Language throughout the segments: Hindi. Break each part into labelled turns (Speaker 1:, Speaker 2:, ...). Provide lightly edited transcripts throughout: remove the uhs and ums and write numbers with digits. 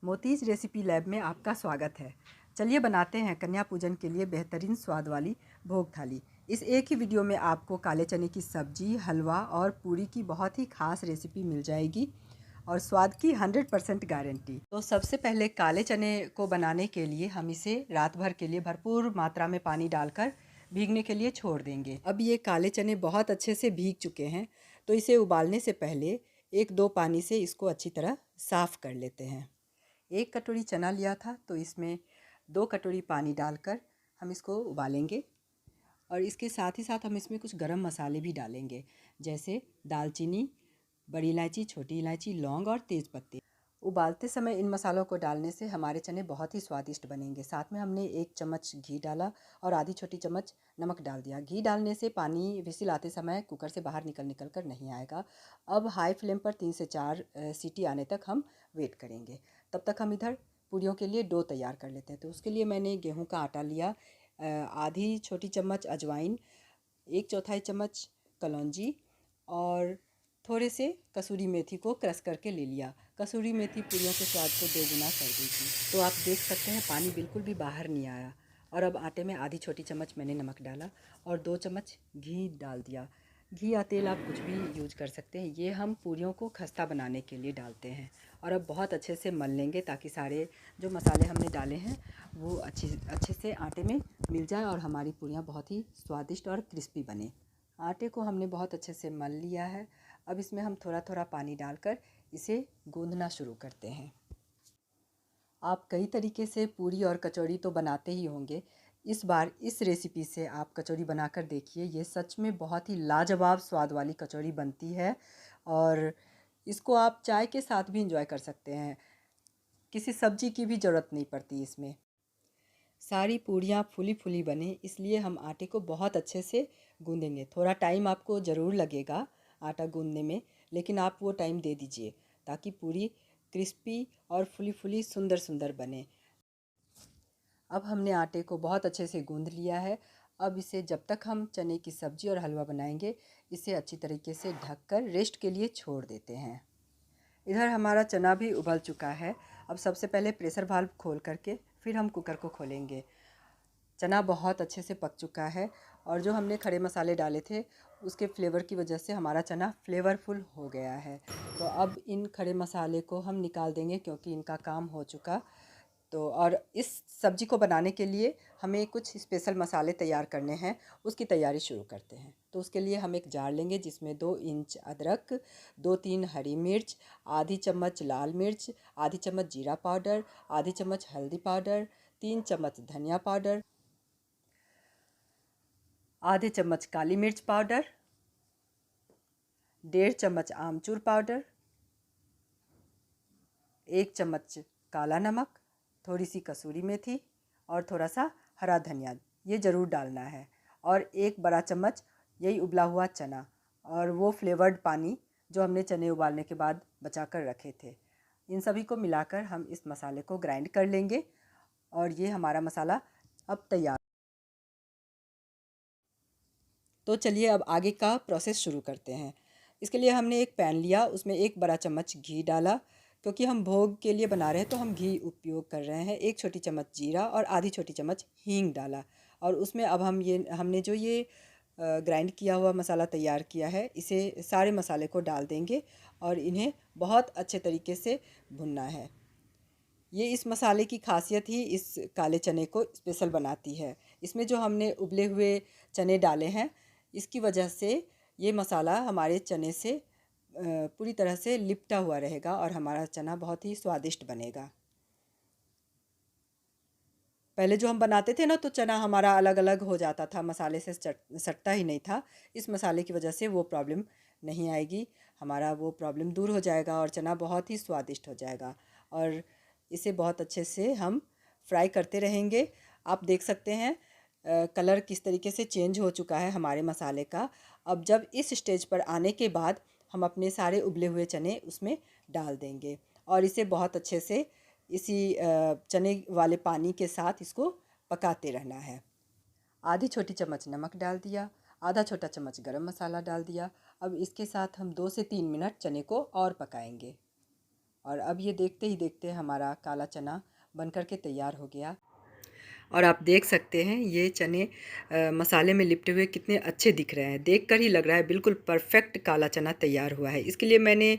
Speaker 1: मोतीज रेसिपी लैब में आपका स्वागत है। चलिए बनाते हैं कन्या पूजन के लिए बेहतरीन स्वाद वाली भोग थाली। इस एक ही वीडियो में आपको काले चने की सब्जी, हलवा और पूरी की बहुत ही खास रेसिपी मिल जाएगी और स्वाद की 100% गारंटी। तो सबसे पहले काले चने को बनाने के लिए हम इसे रात भर के लिए भरपूर मात्रा में पानी डालकर भीगने के लिए छोड़ देंगे। अब ये काले चने बहुत अच्छे से भीग चुके हैं, तो इसे उबालने से पहले 1-2 पानी से इसको अच्छी तरह साफ़ कर लेते हैं। 1 कटोरी चना लिया था, तो इसमें 2 कटोरी पानी डालकर हम इसको उबालेंगे और इसके साथ ही साथ हम इसमें कुछ गरम मसाले भी डालेंगे, जैसे दालचीनी, बड़ी इलायची, छोटी इलायची, लौंग और तेज़ पत्ते। उबालते समय इन मसालों को डालने से हमारे चने बहुत ही स्वादिष्ट बनेंगे। साथ में हमने 1 चम्मच घी डाला और आधी छोटी चम्मच नमक डाल दिया। घी डालने से पानी विसिल आते समय कुकर से बाहर निकल कर नहीं आएगा। अब हाई फ्लेम पर 3 से 4 सीटी आने तक हम वेट करेंगे। तब तक हम इधर पूरियों के लिए डो तैयार कर लेते हैं। तो उसके लिए मैंने गेहूं का आटा लिया, आधी छोटी चम्मच अजवाइन, 1/4 चम्मच कलौंजी और थोड़े से कसूरी मेथी को क्रश करके ले लिया। कसूरी मेथी पूरियों के स्वाद को दोगुना कर देगी। तो आप देख सकते हैं पानी बिल्कुल भी बाहर नहीं आया। और अब आटे में आधी छोटी चम्मच मैंने नमक डाला और 2 चम्मच घी डाल दिया। घी या तेल आप कुछ भी यूज कर सकते हैं। ये हम पूरियों को खस्ता बनाने के लिए डालते हैं। और अब बहुत अच्छे से मल लेंगे ताकि सारे जो मसाले हमने डाले हैं वो अच्छे से आटे में मिल जाए और हमारी पूरियाँ बहुत ही स्वादिष्ट और क्रिस्पी बने। आटे को हमने बहुत अच्छे से मल लिया है। अब इसमें हम थोड़ा थोड़ा पानी डालकर इसे गूंदना शुरू करते हैं। आप कई तरीके से पूरी और कचौड़ी तो बनाते ही होंगे। इस बार इस रेसिपी से आप कचौड़ी बनाकर देखिए। ये सच में बहुत ही लाजवाब स्वाद वाली कचौड़ी बनती है और इसको आप चाय के साथ भी इंजॉय कर सकते हैं। किसी सब्जी की भी ज़रूरत नहीं पड़ती इसमें। सारी पूरियाँ फूली फूली बने, इसलिए हम आटे को बहुत अच्छे से गूँधेंगे। थोड़ा टाइम आपको ज़रूर लगेगा आटा गूँधने में, लेकिन आप वो टाइम दे दीजिए ताकि पूरी क्रिस्पी और फूली फूली सुंदर सुंदर बने। अब हमने आटे को बहुत अच्छे से गूँध लिया है। अब इसे जब तक हम चने की सब्ज़ी और हलवा बनाएंगे, इसे अच्छी तरीके से ढककर रेस्ट के लिए छोड़ देते हैं। इधर हमारा चना भी उबल चुका है। अब सबसे पहले प्रेशर वाल्व खोल करके फिर हम कुकर को खोलेंगे। चना बहुत अच्छे से पक चुका है और जो हमने खड़े मसाले डाले थे उसके फ्लेवर की वजह से हमारा चना फ्लेवरफुल हो गया है। तो अब इन खड़े मसाले को हम निकाल देंगे क्योंकि इनका काम हो चुका। तो और इस सब्ज़ी को बनाने के लिए हमें कुछ स्पेशल मसाले तैयार करने हैं, उसकी तैयारी शुरू करते हैं। तो उसके लिए हम एक जार लेंगे जिसमें 2 इंच अदरक, 2-3 हरी मिर्च, आधी चम्मच लाल मिर्च, आधी चम्मच जीरा पाउडर, आधी चम्मच हल्दी पाउडर, 3 चम्मच धनिया पाउडर, आधे चम्मच काली मिर्च पाउडर, 1.5 चम्मच आमचूर पाउडर, 1 चम्मच काला नमक, थोड़ी सी कसूरी मेथी और थोड़ा सा हरा धनिया, ये ज़रूर डालना है। और 1 बड़ा चम्मच यही उबला हुआ चना और वो फ्लेवर्ड पानी जो हमने चने उबालने के बाद बचा कर रखे थे। इन सभी को मिलाकर हम इस मसाले को ग्राइंड कर लेंगे और ये हमारा मसाला अब तैयार। तो चलिए अब आगे का प्रोसेस शुरू करते हैं। इसके लिए हमने एक पैन लिया, उसमें 1 बड़ा चम्मच घी डाला। क्योंकि हम भोग के लिए बना रहे हैं तो हम घी उपयोग कर रहे हैं। 1 छोटी चम्मच जीरा और आधी छोटी चम्मच हींग डाला और उसमें अब हमने जो ये ग्राइंड किया हुआ मसाला तैयार किया है, इसे सारे मसाले को डाल देंगे और इन्हें बहुत अच्छे तरीके से भुनना है। ये इस मसाले की खासियत ही इस काले चने को स्पेशल बनाती है। इसमें जो हमने उबले हुए चने डाले हैं, इसकी वजह से ये मसाला हमारे चने से पूरी तरह से लिपटा हुआ रहेगा और हमारा चना बहुत ही स्वादिष्ट बनेगा। पहले जो हम बनाते थे ना, तो चना हमारा अलग अलग हो जाता था, मसाले से सटता ही नहीं था। इस मसाले की वजह से वो प्रॉब्लम नहीं आएगी, हमारा वो प्रॉब्लम दूर हो जाएगा और चना बहुत ही स्वादिष्ट हो जाएगा। और इसे बहुत अच्छे से हम फ्राई करते रहेंगे। आप देख सकते हैं कलर किस तरीके से चेंज हो चुका है हमारे मसाले का। अब जब इस स्टेज पर आने के बाद हम अपने सारे उबले हुए चने उसमें डाल देंगे और इसे बहुत अच्छे से इसी चने वाले पानी के साथ इसको पकाते रहना है। आधी छोटी चम्मच नमक डाल दिया, आधा छोटा चम्मच गरम मसाला डाल दिया। अब इसके साथ हम 2 से 3 मिनट चने को और पकाएंगे और अब ये देखते ही देखते हमारा काला चना बनकर के तैयार हो गया। और आप देख सकते हैं ये चने मसाले में लिपटे हुए कितने अच्छे दिख रहे हैं। देखकर ही लग रहा है बिल्कुल परफेक्ट काला चना तैयार हुआ है। इसके लिए मैंने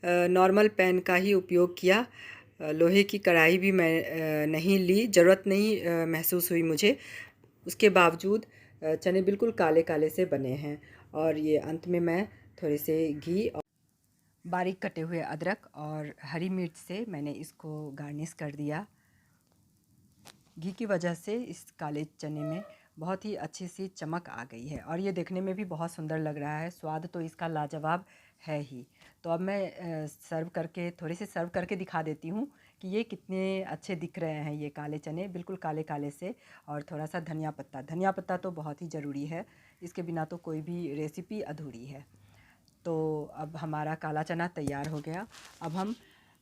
Speaker 1: नॉर्मल पैन का ही उपयोग किया। लोहे की कढ़ाई भी मैं नहीं ली, ज़रूरत नहीं महसूस हुई मुझे। उसके बावजूद चने बिल्कुल काले काले से बने हैं। और ये अंत में मैं थोड़े से घी और बारीक कटे हुए अदरक और हरी मिर्च से मैंने इसको गार्निश कर दिया। घी की वजह से इस काले चने में बहुत ही अच्छी सी चमक आ गई है और ये देखने में भी बहुत सुंदर लग रहा है। स्वाद तो इसका लाजवाब है ही। तो अब मैं थोड़े से सर्व करके दिखा देती हूँ कि ये कितने अच्छे दिख रहे हैं। ये काले चने बिल्कुल काले काले से, और थोड़ा सा धनिया पत्ता तो बहुत ही ज़रूरी है, इसके बिना तो कोई भी रेसिपी अधूरी है। तो अब हमारा काला चना तैयार हो गया। अब हम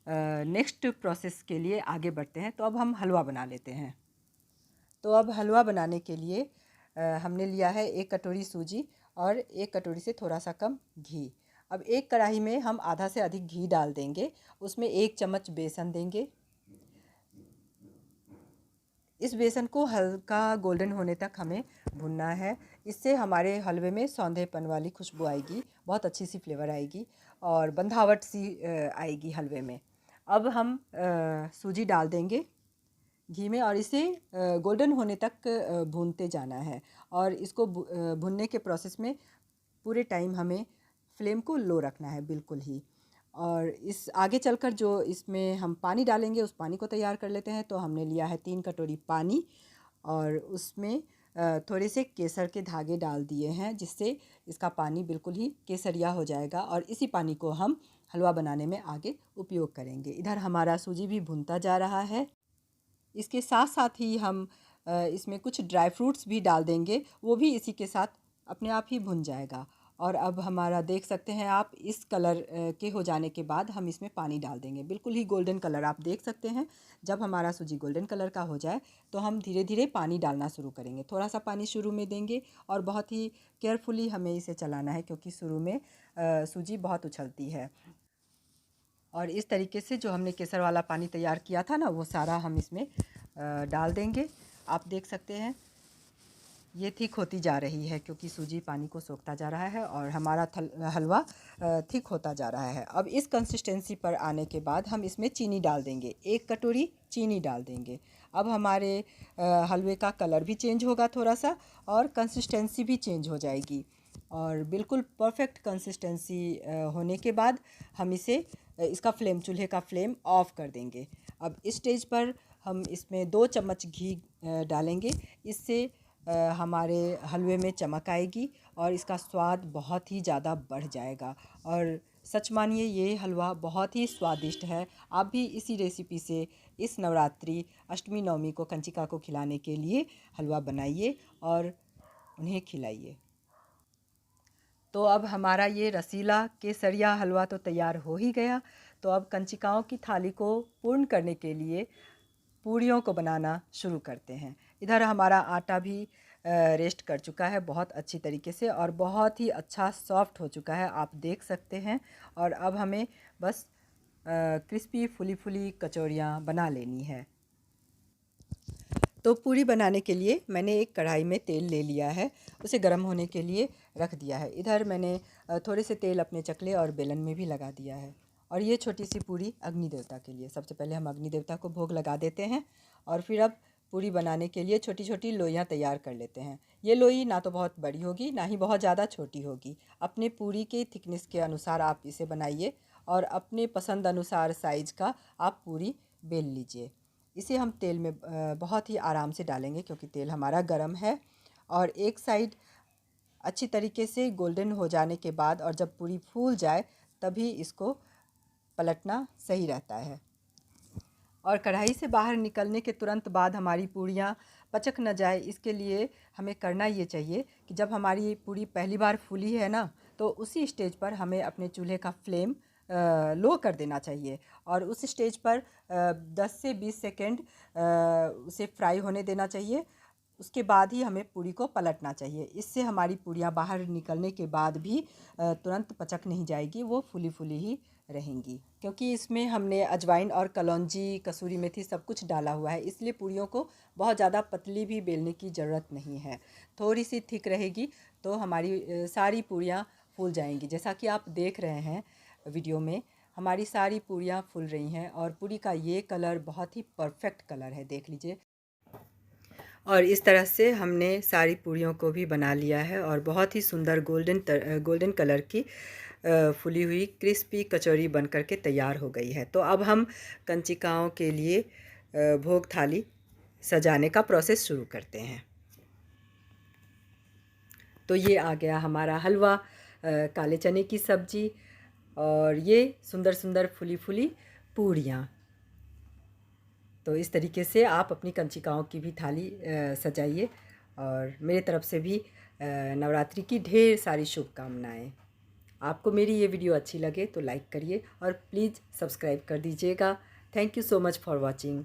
Speaker 1: नेक्स्ट प्रोसेस के लिए आगे बढ़ते हैं। तो अब हम हलवा बना लेते हैं। तो अब हलवा बनाने के लिए हमने लिया है 1 कटोरी सूजी और 1 कटोरी से थोड़ा सा कम घी। अब एक कढ़ाई में हम आधा से अधिक घी डाल देंगे, उसमें 1 चम्मच बेसन देंगे। इस बेसन को हल्का गोल्डन होने तक हमें भुनना है। इससे हमारे हलवे में सौंधेपन वाली खुशबू आएगी, बहुत अच्छी सी फ्लेवर आएगी और बंधावट सी आएगी हलवे में। अब हम सूजी डाल देंगे घी में और इसे गोल्डन होने तक भूनते जाना है। और इसको भुनने के प्रोसेस में पूरे टाइम हमें फ्लेम को लो रखना है बिल्कुल ही। और इस आगे चलकर जो इसमें हम पानी डालेंगे उस पानी को तैयार कर लेते हैं। तो हमने लिया है 3 कटोरी पानी और उसमें थोड़े से केसर के धागे डाल दिए हैं, जिससे इसका पानी बिल्कुल ही केसरिया हो जाएगा और इसी पानी को हम हलवा बनाने में आगे उपयोग करेंगे। इधर हमारा सूजी भी भुनता जा रहा है। इसके साथ साथ ही हम इसमें कुछ ड्राई फ्रूट्स भी डाल देंगे, वो भी इसी के साथ अपने आप ही भुन जाएगा। और अब हमारा देख सकते हैं आप, इस कलर के हो जाने के बाद हम इसमें पानी डाल देंगे, बिल्कुल ही गोल्डन कलर आप देख सकते हैं। जब हमारा सूजी गोल्डन कलर का हो जाए तो हम धीरे धीरे पानी डालना शुरू करेंगे। थोड़ा सा पानी शुरू में देंगे और बहुत ही केयरफुली हमें इसे चलाना है, क्योंकि शुरू में सूजी बहुत उछलती है। और इस तरीके से जो हमने केसर वाला पानी तैयार किया था ना, वो सारा हम इसमें डाल देंगे। आप देख सकते हैं ये थिक होती जा रही है, क्योंकि सूजी पानी को सोखता जा रहा है और हमारा हलवा थिक होता जा रहा है। अब इस कंसिस्टेंसी पर आने के बाद हम इसमें चीनी डाल देंगे, 1 कटोरी चीनी डाल देंगे। अब हमारे हलवे का कलर भी चेंज होगा थोड़ा सा और कंसिस्टेंसी भी चेंज हो जाएगी। और बिल्कुल परफेक्ट कंसिस्टेंसी होने के बाद हम इसका चूल्हे का फ्लेम ऑफ़ कर देंगे। अब इस स्टेज पर हम इसमें 2 चम्मच घी डालेंगे। इससे हमारे हलवे में चमक आएगी और इसका स्वाद बहुत ही ज़्यादा बढ़ जाएगा। और सच मानिए ये हलवा बहुत ही स्वादिष्ट है। आप भी इसी रेसिपी से इस नवरात्रि अष्टमी नवमी को कंचिका को खिलाने के लिए हलवा बनाइए और उन्हें खिलाइए। तो अब हमारा ये रसीला केसरिया हलवा तो तैयार हो ही गया। तो अब कंचिकाओं की थाली को पूर्ण करने के लिए पूड़ियों को बनाना शुरू करते हैं। इधर हमारा आटा भी रेस्ट कर चुका है बहुत अच्छी तरीके से और बहुत ही अच्छा सॉफ्ट हो चुका है, आप देख सकते हैं। और अब हमें बस क्रिस्पी फुली फुली कचौरियाँ बना लेनी है। तो पूरी बनाने के लिए मैंने एक कढ़ाई में तेल ले लिया है, उसे गर्म होने के लिए रख दिया है। इधर मैंने थोड़े से तेल अपने चकले और बेलन में भी लगा दिया है। और ये छोटी सी पूरी अग्नि देवता के लिए, सबसे पहले हम अग्नि देवता को भोग लगा देते हैं और फिर अब पूरी बनाने के लिए छोटी छोटी लोइयाँ तैयार कर लेते हैं। ये लोई ना तो बहुत बड़ी होगी ना ही बहुत ज़्यादा छोटी होगी, अपने पूरी के थिकनेस के अनुसार आप इसे बनाइए और अपने पसंद अनुसार साइज़ का आप पूरी बेल लीजिए। इसे हम तेल में बहुत ही आराम से डालेंगे, क्योंकि तेल हमारा गर्म है। और एक साइड अच्छी तरीके से गोल्डन हो जाने के बाद और जब पूरी फूल जाए तभी इसको पलटना सही रहता है। और कढ़ाई से बाहर निकलने के तुरंत बाद हमारी पूड़ियाँ पचक न जाए, इसके लिए हमें करना ये चाहिए कि जब हमारी पूड़ी पहली बार फूली है ना, तो उसी स्टेज पर हमें अपने चूल्हे का फ्लेम लो कर देना चाहिए और उस स्टेज पर 10 से 20 सेकेंड उसे फ्राई होने देना चाहिए। उसके बाद ही हमें पूड़ी को पलटना चाहिए। इससे हमारी पूड़ियाँ बाहर निकलने के बाद भी तुरंत पचक नहीं जाएगी, वो फूली फूली ही रहेंगी, क्योंकि इसमें हमने अजवाइन और कलौंजी, कसूरी मेथी सब कुछ डाला हुआ है, इसलिए पूरियों को बहुत ज़्यादा पतली भी बेलने की ज़रूरत नहीं है। थोड़ी सी थिक रहेगी तो हमारी सारी पूरियाँ फूल जाएंगी। जैसा कि आप देख रहे हैं वीडियो में, हमारी सारी पूरियाँ फूल रही हैं और पूरी का ये कलर बहुत ही परफेक्ट कलर है, देख लीजिए। और इस तरह से हमने सारी पूरियों को भी बना लिया है और बहुत ही सुंदर गोल्डन कलर की फूली हुई क्रिस्पी कचौरी बन करके तैयार हो गई है। तो अब हम कंचिकाओं के लिए भोग थाली सजाने का प्रोसेस शुरू करते हैं। तो ये आ गया हमारा हलवा, काले चने की सब्जी और ये सुंदर सुंदर फूली फूली पूरियाँ। तो इस तरीके से आप अपनी कंचिकाओं की भी थाली सजाइए और मेरे तरफ से भी नवरात्रि की ढेर सारी शुभकामनाएं। आपको मेरी ये वीडियो अच्छी लगे तो लाइक करिए और प्लीज़ सब्सक्राइब कर दीजिएगा। Thank you so much for watching.